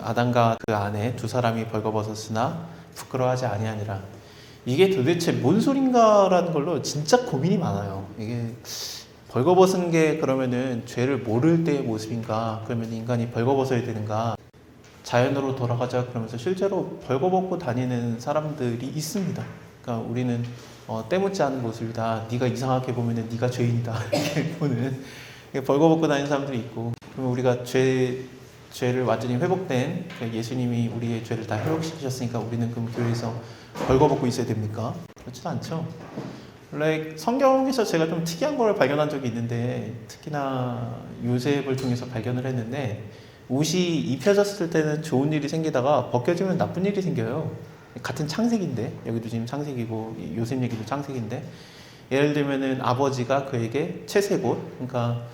아담과 그 아내 두 사람이 벌거벗었으나 부끄러워하지 아니하니라. 이게 도대체 뭔 소린가라는 걸로 진짜 고민이 많아요. 이게 벌거벗은 게 그러면은 죄를 모를 때의 모습인가? 그러면 인간이 벌거벗어야 되는가? 자연으로 돌아가자 그러면서 실제로 벌거벗고 다니는 사람들이 있습니다. 그러니까 우리는 때묻지 않은 모습이다. 네가 이상하게 보면은 네가 죄인이다. 이렇게 보는 벌거벗고 다니는 사람들이 있고, 그러면 우리가 죄를 완전히 회복된 예수님이 우리의 죄를 다 회복시키셨으니까 우리는 그럼 교회에서 벌거벗고 있어야 됩니까? 그렇지는 않죠. 원래 성경에서 제가 좀 특이한 걸 발견한 적이 있는데, 특히나 요셉을 통해서 발견을 했는데, 옷이 입혀졌을 때는 좋은 일이 생기다가 벗겨지면 나쁜 일이 생겨요. 같은 창세기인데, 여기도 지금 창세기고 요셉 얘기도 창세기인데, 예를 들면은 아버지가 그에게 채색 옷, 그러니까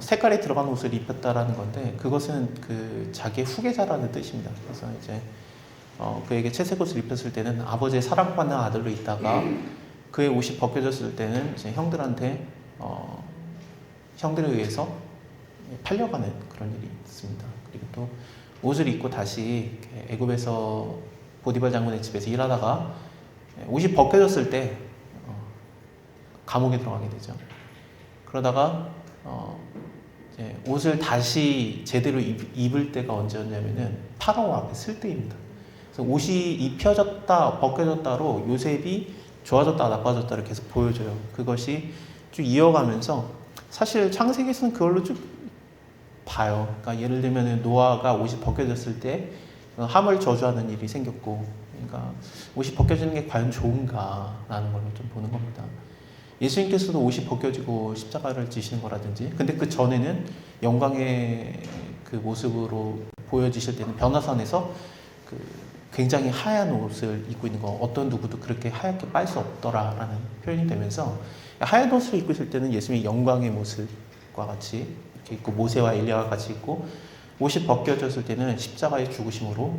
색깔이 들어간 옷을 입혔다라는 건데, 그것은 그 자기의 후계자라는 뜻입니다. 그래서 이제 그에게 채색 옷을 입혔을 때는 아버지의 사랑받는 아들로 있다가 그의 옷이 벗겨졌을 때는 이제 형들한테 형들에 의해서 팔려가는 그런 일이 있습니다. 그리고 또 옷을 입고 다시 애굽에서 보디발 장군의 집에서 일하다가 옷이 벗겨졌을 때 감옥에 들어가게 되죠. 그러다가 이제 옷을 다시 제대로 입을 때가 언제였냐면은 파라오 앞에 설 때입니다. 그래서 옷이 입혀졌다 벗겨졌다로 요셉이 좋아졌다 나빠졌다를 계속 보여줘요. 그것이 쭉 이어가면서 사실 창세기에서는 그걸로 쭉 봐요. 그러니까 예를 들면 노아가 옷이 벗겨졌을 때 함을 저주하는 일이 생겼고, 그러니까 옷이 벗겨지는 게 과연 좋은가라는 걸로 좀 보는 겁니다. 예수님께서도 옷이 벗겨지고 십자가를 지시는 거라든지, 근데 그 전에는 영광의 그 모습으로 보여지실 때는 변화산에서 그 굉장히 하얀 옷을 입고 있는 거, 어떤 누구도 그렇게 하얗게 빨 수 없더라라는 표현이 되면서, 하얀 옷을 입고 있을 때는 예수님의 영광의 모습과 같이 이렇게 있고, 모세와 엘리야와 같이 있고, 옷이 벗겨졌을 때는 십자가의 죽으심으로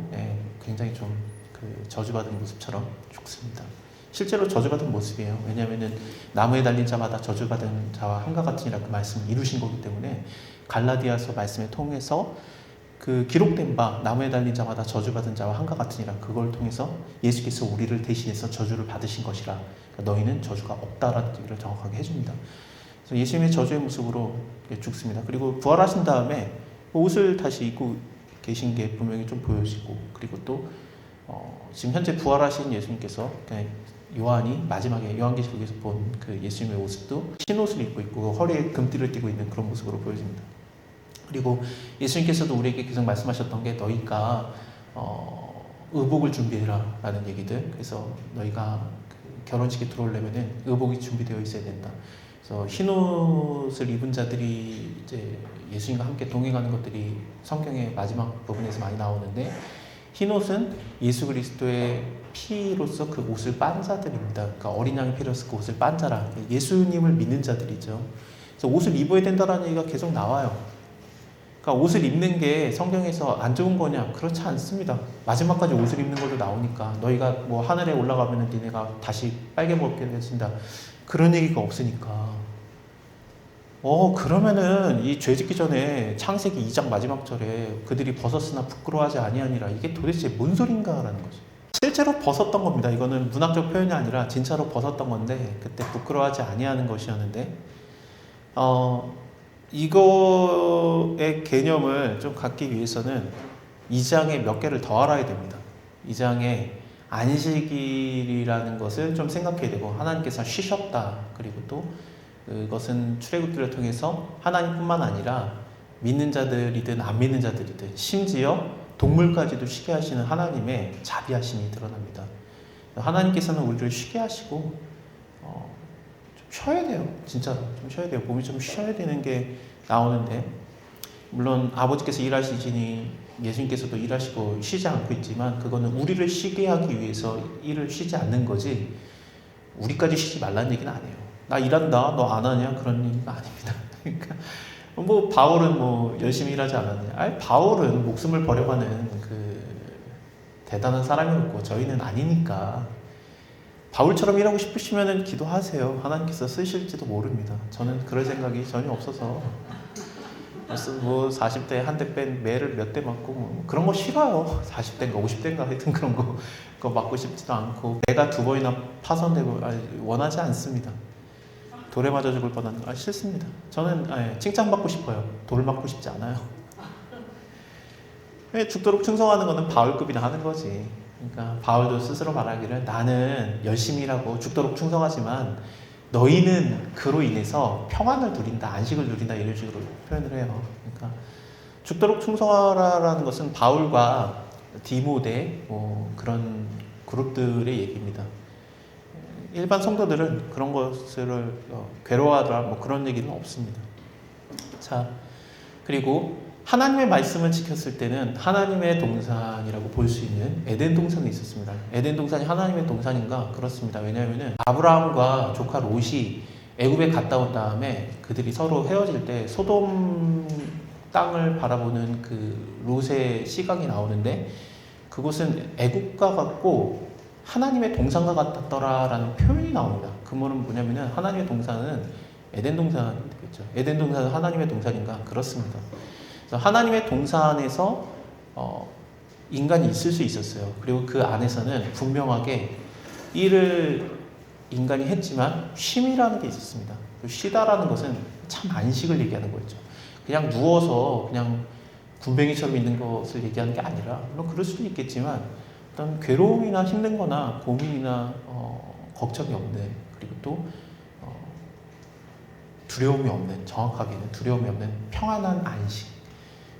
굉장히 좀 그 저주받은 모습처럼 죽습니다. 실제로 저주받은 모습이에요. 왜냐하면은 나무에 달린 자마다 저주받은 자와 한과 같으니라 그 말씀을 이루신 거기 때문에, 갈라디아서 말씀을 통해서 그 기록된 바 나무에 달린 자마다 저주받은 자와 한과 같으니라, 그걸 통해서 예수께서 우리를 대신해서 저주를 받으신 것이라, 그러니까 너희는 저주가 없다라는 얘기를 정확하게 해줍니다. 그래서 예수님의 저주의 모습으로 죽습니다. 그리고 부활하신 다음에 옷을 다시 입고 계신 게 분명히 좀 보여지고, 그리고 또 지금 현재 부활하신 예수님께서 요한이 마지막에 요한계시록에서 본 그 예수님의 모습도 흰옷을 입고 있고 허리에 금띠를 띠고 있는 그런 모습으로 보여집니다. 그리고 예수님께서도 우리에게 계속 말씀하셨던 게, 너희가 의복을 준비해라 라는 얘기들. 그래서 너희가 그 결혼식에 들어오려면은 의복이 준비되어 있어야 된다. 그래서 흰옷을 입은 자들이 이제 예수님과 함께 동행하는 것들이 성경의 마지막 부분에서 많이 나오는데, 흰옷은 예수 그리스도의 피로서 그 옷을 빤 자들입니다. 그러니까 어린 양의 피로서 그 옷을 빤 자라, 예수님을 믿는 자들이죠. 그래서 옷을 입어야 된다라는 얘기가 계속 나와요. 그러니까 옷을 입는 게 성경에서 안 좋은 거냐? 그렇지 않습니다. 마지막까지 옷을 입는 걸로 나오니까, 너희가 뭐 하늘에 올라가면은 니네가 다시 빨개 벗게 되신다, 그런 얘기가 없으니까. 그러면은 이 죄 짓기 전에 창세기 2장 마지막 절에 그들이 벗었으나 부끄러워하지 아니하니라, 이게 도대체 뭔 소린가라는 거죠. 실제로 벗었던 겁니다. 이거는 문학적 표현이 아니라 진짜로 벗었던 건데, 그때 부끄러워하지 아니하는 것이었는데, 이거의 개념을 좀 갖기 위해서는 2장에 몇 개를 더 알아야 됩니다. 2장에 안식일이라는 것을 좀 생각해야 되고, 하나님께서 쉬셨다, 그리고 또 그것은 출애굽기를 통해서 하나님뿐만 아니라 믿는 자들이든 안 믿는 자들이든 심지어 동물까지도 쉬게 하시는 하나님의 자비하심이 드러납니다. 하나님께서는 우리를 쉬게 하시고 좀 쉬어야 돼요. 진짜로 좀 쉬어야 돼요. 몸이 좀 쉬어야 되는 게 나오는데, 물론 아버지께서 일하시지니 예수님께서도 일하시고 쉬지 않고 있지만, 그거는 우리를 쉬게 하기 위해서 일을 쉬지 않는 거지 우리까지 쉬지 말라는 얘기는 아니에요. 나 일한다, 너 안 하냐? 그런 얘기가 아닙니다. 그러니까 뭐 바울은 뭐 열심히 일하지 않았냐? 아니, 바울은 목숨을 버려가는 그 대단한 사람이었고 저희는 아니니까. 바울처럼 일하고 싶으시면 기도하세요. 하나님께서 쓰실지도 모릅니다. 저는 그럴 생각이 전혀 없어서. 뭐 40대 한 대 뺀 매를 몇 대 맞고 뭐 그런 거 싫어요. 40대인가 50대인가 하여튼 그런 거 그거 맞고 싶지도 않고 내가 2번이나 파손되고 원하지 않습니다. 돌에 맞아 죽을 뻔한 거 싫습니다. 저는 칭찬받고 싶어요. 돌 맞고 싶지 않아요. 죽도록 충성하는 거는 바울급이나 하는 거지. 그러니까 바울도 스스로 말하기를 나는 열심히 일하고 죽도록 충성하지만 너희는 그로 인해서 평안을 누린다, 안식을 누린다 이런 식으로 표현을 해요. 그러니까 죽도록 충성하라라는 것은 바울과 디모데 그런 그룹들의 얘기입니다. 일반 성도들은 그런 것을 괴로워하더라 뭐 그런 얘기는 없습니다. 자, 그리고 하나님의 말씀을 지켰을 때는 하나님의 동산이라고 볼 수 있는 에덴 동산이 있었습니다. 에덴 동산이 하나님의 동산인가? 그렇습니다. 왜냐하면 아브라함과 조카 롯이 애굽에 갔다 온 다음에 그들이 서로 헤어질 때 소돔 땅을 바라보는 그 롯의 시각이 나오는데 그곳은 애국과 같고 하나님의 동산과 같았더라라는 표현이 나옵니다. 그 말은 뭐냐면은 하나님의 동산은 에덴 동산이 되겠죠. 에덴 동산은 하나님의 동산인가? 그렇습니다. 그래서 하나님의 동산에서 인간이 있을 수 있었어요. 그리고 그 안에서는 분명하게 일을 인간이 했지만 쉼이라는 게 있었습니다. 쉬다라는 것은 참 안식을 얘기하는 거였죠. 그냥 누워서 그냥 군뱅이처럼 있는 것을 얘기하는 게 아니라 물론 그럴 수도 있겠지만 어떤 괴로움이나 힘든 거나 고민이나 걱정이 없는 그리고 또 두려움이 없는 정확하게는 두려움이 없는 평안한 안식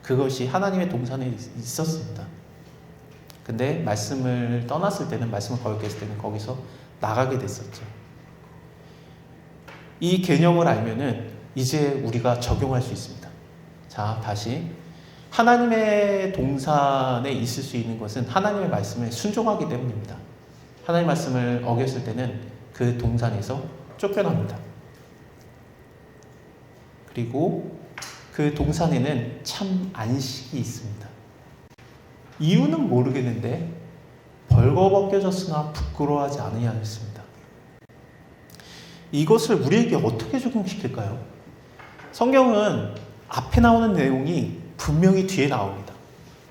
그것이 하나님의 동산에 있었습니다. 근데 말씀을 떠났을 때는 말씀을 거역했을 때는 거기서 나가게 됐었죠. 이 개념을 알면은 이제 우리가 적용할 수 있습니다. 자, 다시 하나님의 동산에 있을 수 있는 것은 하나님의 말씀에 순종하기 때문입니다. 하나님의 말씀을 어겼을 때는 그 동산에서 쫓겨납니다. 그리고 그 동산에는 참 안식이 있습니다. 이유는 모르겠는데 벌거벗겨졌으나 부끄러워하지 않으냐였습니다. 이것을 우리에게 어떻게 적용시킬까요? 성경은 앞에 나오는 내용이 분명히 뒤에 나옵니다.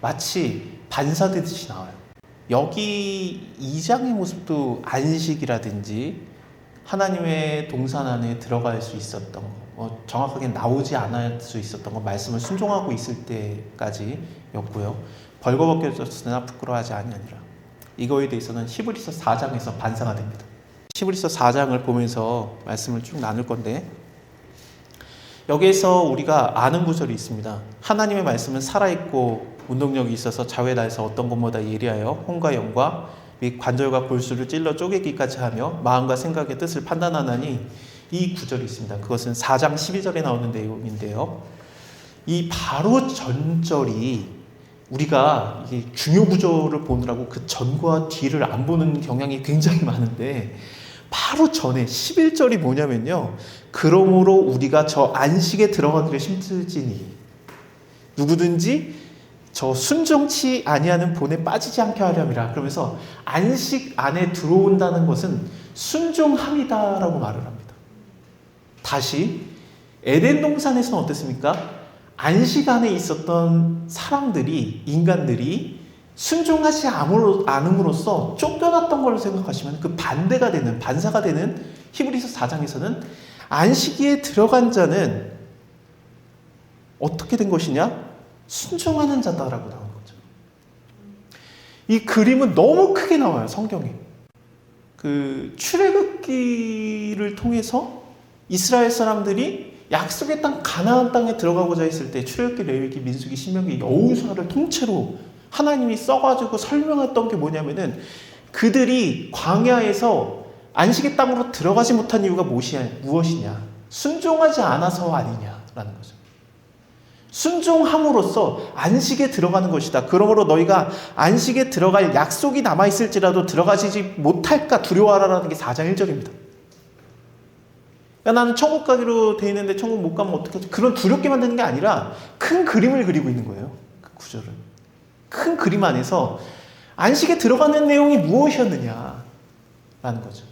마치 반사되듯이 나와요. 여기 2장의 모습도 안식이라든지 하나님의 동산 안에 들어갈 수 있었던 거, 정확하게 나오지 않을 수 있었던 거, 말씀을 순종하고 있을 때까지였고요. 벌거벗겨졌으나 부끄러워하지 아니하니라. 이거에 대해서는 히브리서 4장에서 반사가 됩니다. 히브리서 4장을 보면서 말씀을 쭉 나눌 건데 여기에서 우리가 아는 구절이 있습니다. 하나님의 말씀은 살아있고 운동력이 있어서 좌우에 나에서 어떤 것보다 예리하여 혼과 영과 및 관절과 골수를 찔러 쪼개기까지 하며 마음과 생각의 뜻을 판단하나니 이 구절이 있습니다. 그것은 4장 12절에 나오는 내용인데요. 이 바로 전절이 우리가 이게 중요 구절을 보느라고 그 전과 뒤를 안 보는 경향이 굉장히 많은데 바로 전에 11절이 뭐냐면요. 그러므로 우리가 저 안식에 들어가기를 힘들지니 누구든지 저 순종치 아니하는 본에 빠지지 않게 하렴이라. 그러면서 안식 안에 들어온다는 것은 순종함이다라고 말을 합니다. 다시 에덴 동산에서는 어땠습니까? 안식 안에 있었던 사람들이 인간들이 순종하지 않음으로써 쫓겨났던 걸로 생각하시면 그 반대가 되는 반사가 되는 히브리서 4장에서는 안식기에 들어간 자는 어떻게 된 것이냐? 순종하는 자다라고 나온 거죠. 이 그림은 너무 크게 나와요, 성경에. 그 출애굽기를 통해서 이스라엘 사람들이 약속의 땅 가나안 땅에 들어가고자 했을 때 출애굽기, 레위기, 민수기, 신명기, 여호수아를 통째로 하나님이 써가지고 설명했던 게 뭐냐면은 그들이 광야에서 안식의 땅으로 들어가지 못한 이유가 무엇이냐? 순종하지 않아서 아니냐라는 거죠. 순종함으로써 안식에 들어가는 것이다. 그러므로 너희가 안식에 들어갈 약속이 남아있을지라도 들어가지 못할까 두려워하라는 게 4장 1절입니다. 그러니까 나는 천국 가기로 돼 있는데 천국 못 가면 어떡하지? 그런 두렵게 만드는 게 아니라 큰 그림을 그리고 있는 거예요. 그 구절은. 큰 그림 안에서 안식에 들어가는 내용이 무엇이었느냐라는 거죠.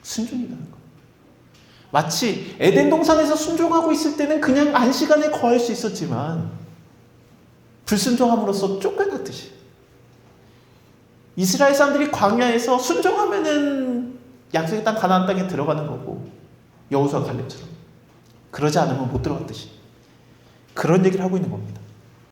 순종이라는 거. 마치 에덴 동산에서 순종하고 있을 때는 그냥 안식 안에 거할 수 있었지만 불순종함으로써 쫓겨났듯이 이스라엘 사람들이 광야에서 순종하면은 약속의 땅 가나안 땅에 들어가는 거고 여호수아 갈렙처럼 그러지 않으면 못 들어갔듯이 그런 얘기를 하고 있는 겁니다.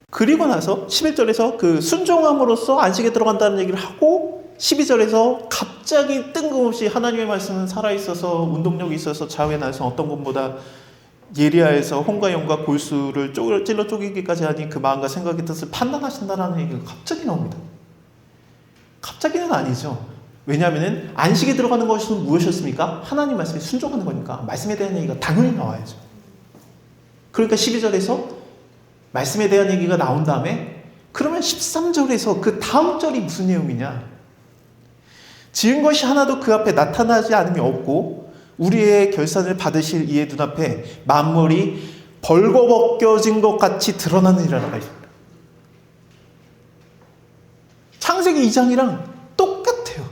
그리고 나서 11절에서 그 순종함으로써 안식에 들어간다는 얘기를 하고 12절에서 갑자기 뜬금없이 하나님의 말씀은 살아있어서 운동력이 있어서 좌우에 나서 어떤 것보다 예리하여서 홍과 영과 골수를 찔러 쪼개기까지 하니 그 마음과 생각의 뜻을 판단하신다라는 얘기가 갑자기 나옵니다. 갑자기는 아니죠. 왜냐하면 안식에 들어가는 것은 무엇이었습니까? 하나님 말씀에 순종하는 거니까 말씀에 대한 얘기가 당연히 나와야죠. 그러니까 12절에서 말씀에 대한 얘기가 나온 다음에 그러면 13절에서 그 다음 절이 무슨 내용이냐? 지은 것이 하나도 그 앞에 나타나지 않음이 없고 우리의 결산을 받으실 이의 눈앞에 만물이 벌거벗겨진 것 같이 드러나느니라가 있습니다. 창세기 2장이랑 똑같아요.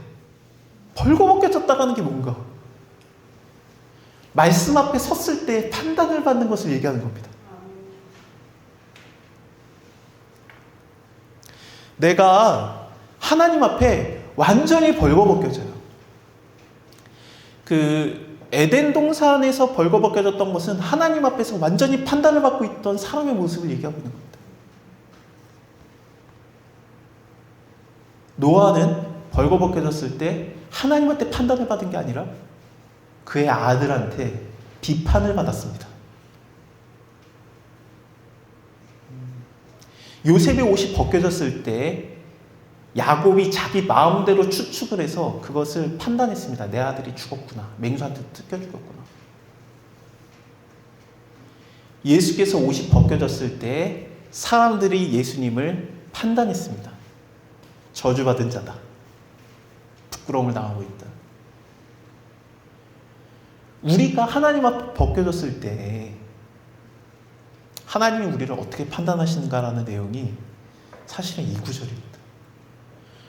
벌거벗겨졌다가는 게 뭔가? 말씀 앞에 섰을 때 판단을 받는 것을 얘기하는 겁니다. 내가 하나님 앞에 완전히 벌거벗겨져요. 그 에덴 동산에서 벌거벗겨졌던 것은 하나님 앞에서 완전히 판단을 받고 있던 사람의 모습을 얘기하고 있는 겁니다. 노아는 벌거벗겨졌을 때 하나님한테 판단을 받은 게 아니라 그의 아들한테 비판을 받았습니다. 요셉의 옷이 벗겨졌을 때 야곱이 자기 마음대로 추측을 해서 그것을 판단했습니다. 내 아들이 죽었구나. 맹수한테 뜯겨 죽었구나. 예수께서 옷이 벗겨졌을 때 사람들이 예수님을 판단했습니다. 저주받은 자다. 부끄러움을 당하고 있다. 우리가 하나님 앞에 벗겨졌을 때 하나님이 우리를 어떻게 판단하시는가라는 내용이 사실은 이 구절입니다.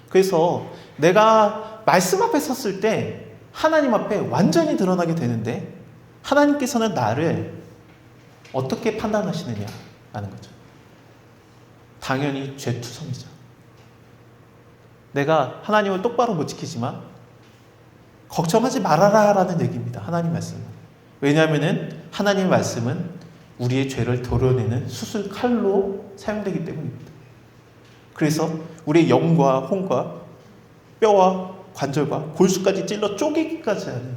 그래서 내가 말씀 앞에 섰을 때 하나님 앞에 완전히 드러나게 되는데 하나님께서는 나를 어떻게 판단하시느냐라는 거죠. 당연히 죄투성이죠. 내가 하나님을 똑바로 못 지키지만 걱정하지 말아라 라는 얘기입니다. 하나님 말씀은. 왜냐하면 하나님의 말씀은 우리의 죄를 도려내는 수술 칼로 사용되기 때문입니다. 그래서 우리의 영과 혼과 뼈와 관절과 골수까지 찔러 쪼개기까지 하는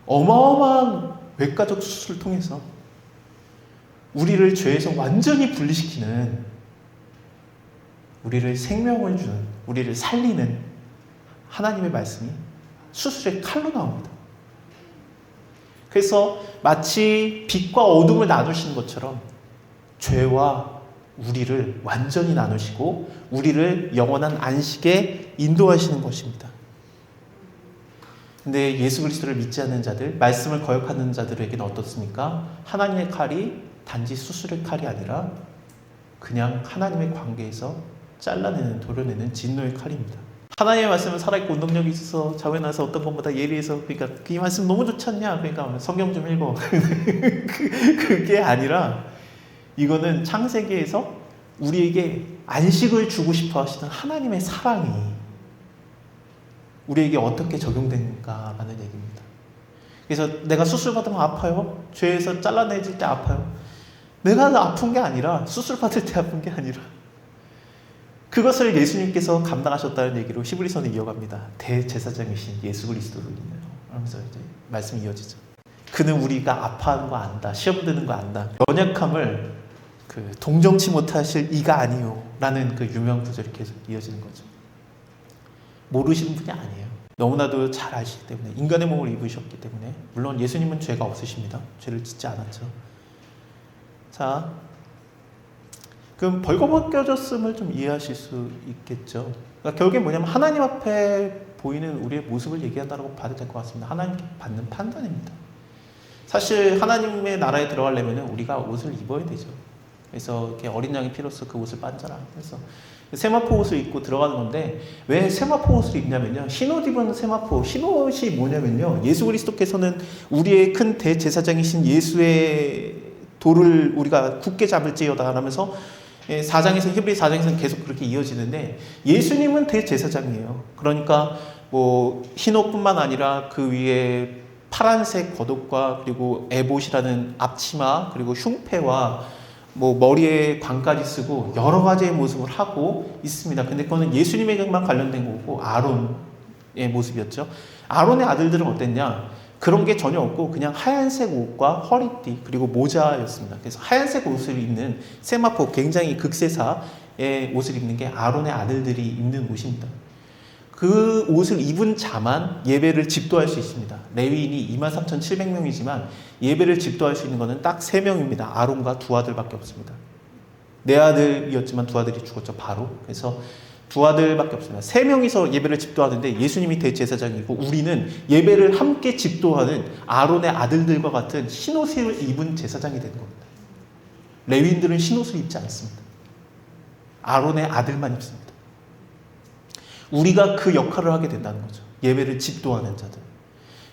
어마어마한 외과적 수술을 통해서 우리를 죄에서 완전히 분리시키는, 우리를 생명을 주는, 우리를 살리는 하나님의 말씀이 수술의 칼로 나옵니다. 그래서 마치 빛과 어둠을 나누시는 것처럼 죄와 우리를 완전히 나누시고 우리를 영원한 안식에 인도하시는 것입니다. 근데 예수 그리스도를 믿지 않는 자들, 말씀을 거역하는 자들에게는 어떻습니까? 하나님의 칼이 단지 수술의 칼이 아니라 그냥 하나님의 관계에서 잘라내는, 도려내는 진노의 칼입니다. 하나님의 말씀은 살아있고 운동력이 있어서 좌우에 나서 어떤 것보다 예리해서, 그러니까 이 말씀 너무 좋지 않냐? 그러니까 성경 좀 읽어. 그게 아니라 이거는 창세기에서 우리에게 안식을 주고 싶어 하시는 하나님의 사랑이 우리에게 어떻게 적용되는가라는 얘기입니다. 그래서 내가 수술 받으면 아파요? 죄에서 잘라내질 때 아파요? 내가 아픈 게 아니라, 수술 받을 때 아픈 게 아니라 그것을 예수님께서 감당하셨다는 얘기로 히브리서는 이어갑니다. 대제사장이신 예수 그리스도로 인하여 하면서 이제 말씀이 이어지죠. 그는 우리가 아파하는 거 안다, 시험 드는 거 안다, 연약함을 동정치 못하실 이가 아니요 라는 그 유명 구절이 계속 이어지는 거죠. 모르시는 분이 아니에요. 너무나도 잘 아시기 때문에, 인간의 몸을 입으셨기 때문에. 물론 예수님은 죄가 없으십니다. 죄를 짓지 않았죠. 자, 그럼 벌거벗겨졌음을 좀 이해하실 수 있겠죠. 그러니까 결국에 뭐냐면 하나님 앞에 보이는 우리의 모습을 얘기한다고 봐도 될 것 같습니다. 하나님께 받는 판단입니다. 사실 하나님의 나라에 들어가려면 우리가 옷을 입어야 되죠. 그래서 이렇게 어린 양의 피로써 그 옷을 빤자라. 그래서 세마포 옷을 입고 들어가는 건데, 왜 세마포 옷을 입냐면요, 흰옷 입은 세마포, 흰옷이 뭐냐면요, 예수 그리스도께서는 우리의 큰 대제사장이신 예수의 돌을 우리가 굳게 잡을지어다 하면서 4장에서, 히브리 4장에서는 계속 그렇게 이어지는데, 예수님은 대제사장이에요. 그러니까 뭐 흰옷뿐만 아니라 그 위에 파란색 겉옷과 그리고 에봇이라는 앞치마, 그리고 흉패와 뭐 머리에 관까지 쓰고 여러 가지의 모습을 하고 있습니다. 근데 그거는 예수님에게만 관련된 거고 아론의 모습이었죠. 아론의 아들들은 어땠냐? 그런 게 전혀 없고 그냥 하얀색 옷과 허리띠 그리고 모자였습니다. 그래서 하얀색 옷을 입는 세마포, 굉장히 극세사의 옷을 입는 게 아론의 아들들이 입는 옷입니다. 그 옷을 입은 자만 예배를 집도할 수 있습니다. 레위인이 23,700명이지만 예배를 집도할 수 있는 것은 딱 3명입니다. 아론과 2 아들밖에 없습니다. 4아들이었지만 2 아들이 죽었죠, 바로. 그래서 2 아들밖에 없습니다. 3명이서 예배를 집도하는데 예수님이 대제사장이고 우리는 예배를 함께 집도하는 아론의 아들들과 같은 흰옷을 입은 제사장이 되는 겁니다. 레위인들은 흰옷을 입지 않습니다. 아론의 아들만 입습니다. 우리가 그 역할을 하게 된다는 거죠. 예배를 집도하는 자들.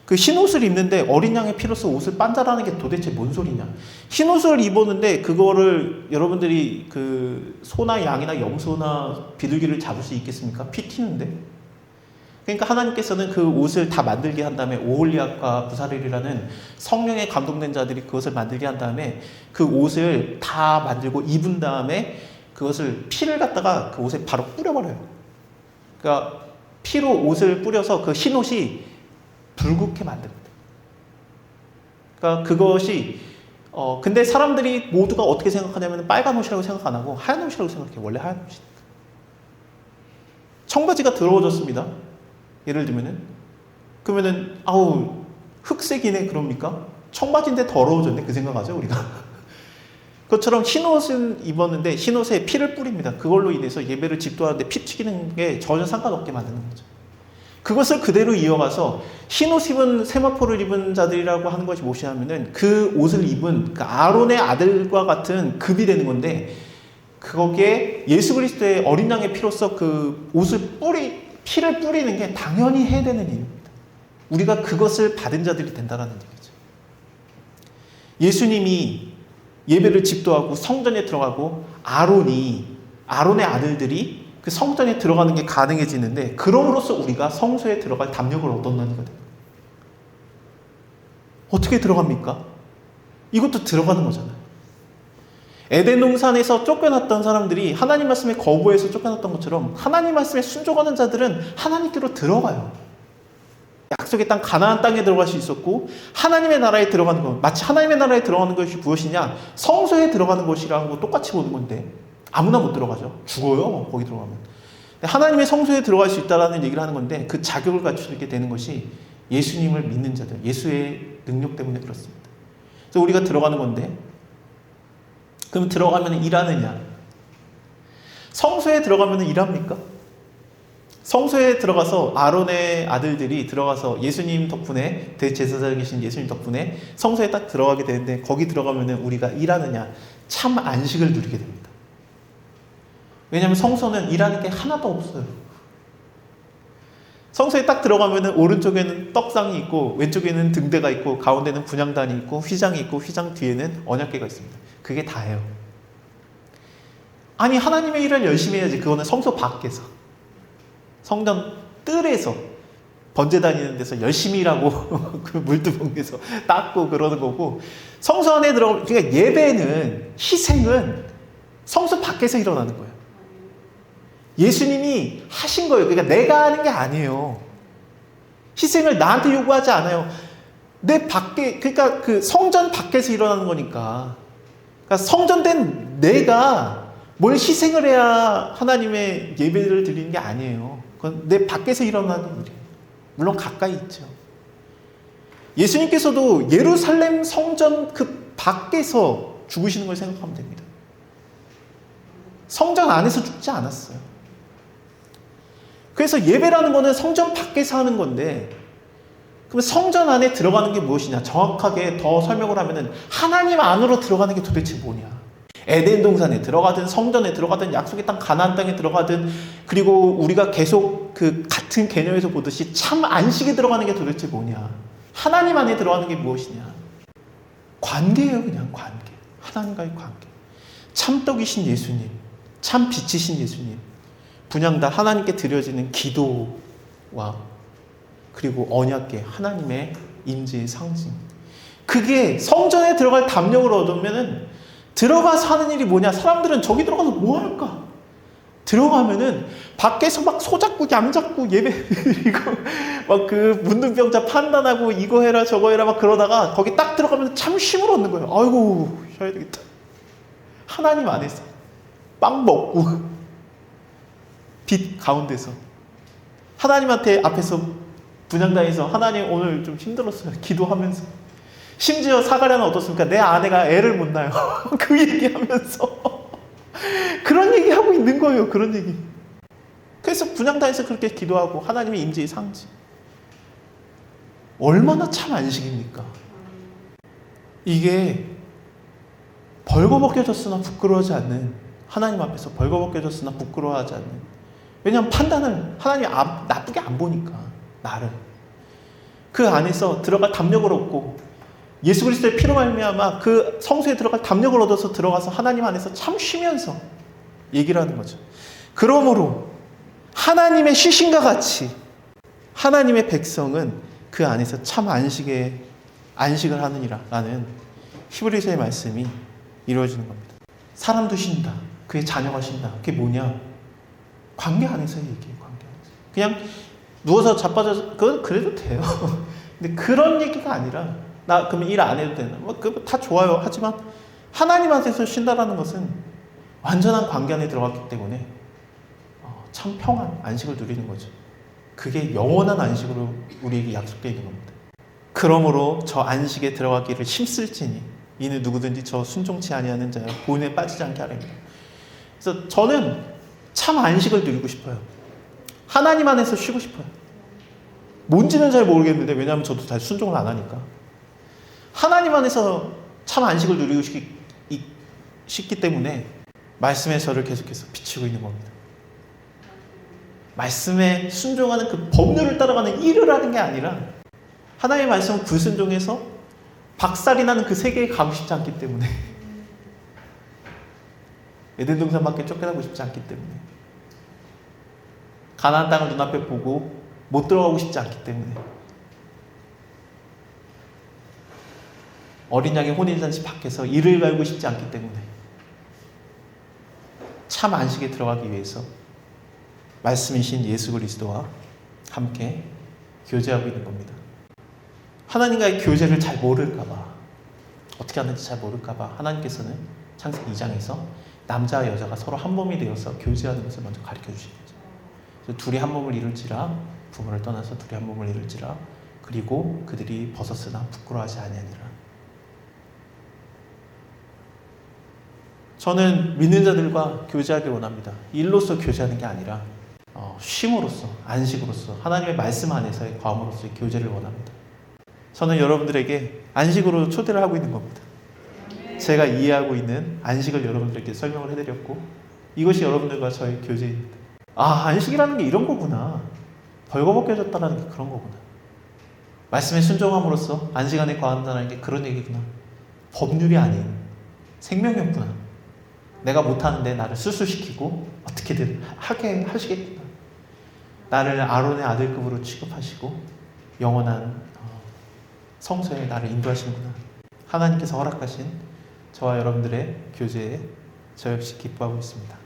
그 흰옷을 입는데 어린 양의 피로써 옷을 빤자라는 게 도대체 뭔 소리냐. 흰옷을 입었는데 그거를 여러분들이 그 소나 양이나 염소나 비둘기를 잡을 수 있겠습니까? 피 튀는데. 그러니까 하나님께서는 그 옷을 다 만들게 한 다음에 오홀리압과 부사렐이라는 성령에 감동된 자들이 그것을 만들게 한 다음에 그 옷을 다 만들고 입은 다음에 그것을 피를 갖다가 그 옷에 바로 뿌려버려요. 그러니까 피로 옷을 뿌려서 그 흰옷이 붉게 만듭니다. 그러니까 그것이 근데 사람들이 모두가 어떻게 생각하냐면 빨간 옷이라고 생각 안 하고 하얀 옷이라고 생각해요. 원래 하얀 옷이니까. 청바지가 더러워졌습니다. 예를 들면은 그러면은 아우 흑색이네 그럽니까? 청바지인데 더러워졌네 그 생각하죠 우리가. 그것처럼 흰옷은 입었는데 흰옷에 피를 뿌립니다. 그걸로 인해서 예배를 집도하는데 피 튀기는 게 전혀 상관없게 만드는 거죠. 그것을 그대로 이어가서 흰옷 입은 세마포를 입은 자들이라고 하는 것이 무엇이냐면은 그 옷을 입은 그 아론의 아들과 같은 급이 되는 건데 거기에 예수 그리스도의 어린 양의 피로써 그 옷을 피를 뿌리는 게 당연히 해야 되는 일입니다. 우리가 그것을 받은 자들이 된다는 얘기죠. 예수님이 예배를 집도하고 성전에 들어가고 아론의 아들들이 그 성전에 들어가는 게 가능해지는데 그럼으로써 우리가 성소에 들어갈 담력을 얻었다는 거예요. 어떻게 들어갑니까? 이것도 들어가는 거잖아요. 에덴 동산에서 쫓겨났던 사람들이 하나님 말씀에 거부해서 쫓겨났던 것처럼 하나님 말씀에 순종하는 자들은 하나님께로 들어가요. 약속의 땅 가나안 땅에 들어갈 수 있었고 하나님의 나라에 들어가는 것, 마치 하나님의 나라에 들어가는 것이 무엇이냐, 성소에 들어가는 것이라는 거 똑같이 보는 건데 아무나 못 들어가죠. 죽어요 거기 들어가면. 하나님의 성소에 들어갈 수 있다는 얘기를 하는 건데 그 자격을 갖추게 되는 것이 예수님을 믿는 자들, 예수의 능력 때문에 그렇습니다. 그래서 우리가 들어가는 건데 그럼 들어가면 일하느냐? 성소에 들어가면 일합니까? 성소에 들어가서 아론의 아들들이 들어가서 예수님 덕분에 대제사장이신 예수님 덕분에 성소에 딱 들어가게 되는데 거기 들어가면 우리가 일하느냐? 참 안식을 누리게 됩니다. 왜냐하면 성소는 일하는 게 하나도 없어요. 성소에 딱 들어가면 오른쪽에는 떡상이 있고 왼쪽에는 등대가 있고 가운데는 분향단이 있고 휘장이 있고 휘장 뒤에는 언약궤가 있습니다. 그게 다예요. 아니 하나님의 일을 열심히 해야지. 그거는 성소 밖에서 성전 뜰에서 번제 다니는 데서 열심히 일하고 그 물두멍에서 닦고 그러는 거고 성소 안에 들어가면 그러니까 예배는 희생은 성소 밖에서 일어나는 거예요. 예수님이 하신 거예요. 그러니까 내가 하는 게 아니에요. 희생을 나한테 요구하지 않아요. 내 밖에 그러니까 그 성전 밖에서 일어나는 거니까. 그러니까 성전된 내가 뭘 희생을 해야 하나님의 예배를 드리는 게 아니에요. 그건 내 밖에서 일어나는 일이에요. 물론 가까이 있죠. 예수님께서도 예루살렘 성전 그 밖에서 죽으시는 걸 생각하면 됩니다. 성전 안에서 죽지 않았어요. 그래서 예배라는 거는 성전 밖에서 하는 건데 그럼 성전 안에 들어가는 게 무엇이냐? 정확하게 더 설명을 하면은 하나님 안으로 들어가는 게 도대체 뭐냐? 에덴 동산에 들어가든 성전에 들어가든 약속의 땅 가나안 땅에 들어가든, 그리고 우리가 계속 그 같은 개념에서 보듯이 참 안식에 들어가는 게 도대체 뭐냐? 하나님 안에 들어가는 게 무엇이냐? 관계예요. 그냥 관계. 하나님과의 관계. 참떡이신 예수님, 참 빛이신 예수님, 분향단 하나님께 드려지는 기도와 그리고 언약계 하나님의 임재의 상징. 그게 성전에 들어갈 담력을 얻으면은 들어가서 하는 일이 뭐냐? 사람들은 저기 들어가서 뭐 할까? 들어가면은 밖에서 막 소잡고 양잡고 예배드리고 막 그 문둥병자 판단하고 이거 해라 저거 해라 막 그러다가 거기 딱 들어가면 참 쉼을 얻는 거예요. 아이고 쉬어야 되겠다. 하나님 안에서 빵 먹고 빛 가운데서 하나님한테 앞에서 분향단에서 하나님 오늘 좀 힘들었어요. 기도하면서. 심지어 사가랴는 어떻습니까? 내 아내가 애를 못 낳아요. 그 얘기하면서 그런 얘기하고 있는 거예요. 그런 얘기. 그래서 분향단에서 그렇게 기도하고 하나님의 임재의 상징. 얼마나 참 안식입니까? 이게 벌거벗겨졌으나 부끄러워하지 않는, 하나님 앞에서 벌거벗겨졌으나 부끄러워하지 않는. 왜냐하면 판단을 하나님이 나쁘게 안 보니까 나를. 그 안에서 들어갈 담력을 얻고 예수 그리스도의 피로 말미암아 그 성소에 들어갈 담력을 얻어서 들어가서 하나님 안에서 참 쉬면서 얘기를 하는 거죠. 그러므로 하나님의 쉬신과 같이 하나님의 백성은 그 안에서 참 안식을 하느니라 라는 히브리서의 말씀이 이루어지는 겁니다. 사람도 쉰다. 그의 자녀가 쉰다. 그게 뭐냐? 관계 안에서의 얘기예요. 관계 안에서. 그냥 누워서 자빠져서 그건 그래도 돼요. 근데 그런 얘기가 아니라 나 그러면 일 안 해도 되나? 뭐 그거 다 좋아요. 하지만 하나님 안에서 쉰다라는 것은 완전한 관계 안에 들어갔기 때문에 참 평안, 안식을 누리는 거죠. 그게 영원한 안식으로 우리에게 약속되어 있는 겁니다. 그러므로 저 안식에 들어가기를 힘쓸지니 이는 누구든지 저 순종치 아니하는 자여 보은에 빠지지 않게 하랍니다. 그래서 저는 참 안식을 누리고 싶어요. 하나님 안에서 쉬고 싶어요. 뭔지는 잘 모르겠는데 왜냐하면 저도 잘 순종을 안 하니까. 하나님 안에서 참 안식을 누리고 싶기 때문에 말씀의 저를 계속해서 비추고 있는 겁니다. 말씀에 순종하는 그 법률을 따라가는 일을 하는 게 아니라 하나님의 말씀을 불순종해서 박살이 나는 그 세계에 가고 싶지 않기 때문에 에덴 동산밖에 쫓겨나고 싶지 않기 때문에 가나안 땅을 눈앞에 보고 못 들어가고 싶지 않기 때문에 어린 양의 혼인잔치 밖에서 이를 갈고 싶지 않기 때문에 참 안식에 들어가기 위해서 말씀이신 예수 그리스도와 함께 교제하고 있는 겁니다. 하나님과의 교제를 잘 모를까봐, 어떻게 하는지 잘 모를까봐 하나님께서는 창세기 2장에서 남자와 여자가 서로 한 몸이 되어서 교제하는 것을 먼저 가르쳐 주신 거죠. 그래서 둘이 한 몸을 이룰지라, 부모를 떠나서 둘이 한 몸을 이룰지라, 그리고 그들이 벗었으나 부끄러워하지 아니하니라. 저는 믿는 자들과 교제하길 원합니다. 일로서 교제하는 게 아니라 쉼으로써, 안식으로써, 하나님의 말씀 안에서의 과음으로서의 교제를 원합니다. 저는 여러분들에게 안식으로 초대를 하고 있는 겁니다. 제가 이해하고 있는 안식을 여러분들에게 설명을 해드렸고 이것이 여러분들과 저의 교제입니다. 아, 안식이라는 게 이런 거구나. 벌거벗겨졌다는 게 그런 거구나. 말씀에 순종함으로써 안식 안에 거한다는 게 그런 얘기구나. 법률이 아닌 생명이었구나. 내가 못하는데 나를 수수시키고 어떻게든 하게 하시겠구나. 나를 아론의 아들급으로 취급하시고 영원한 성소에 나를 인도하시는구나. 하나님께서 허락하신 저와 여러분들의 교제에 저 역시 기뻐하고 있습니다.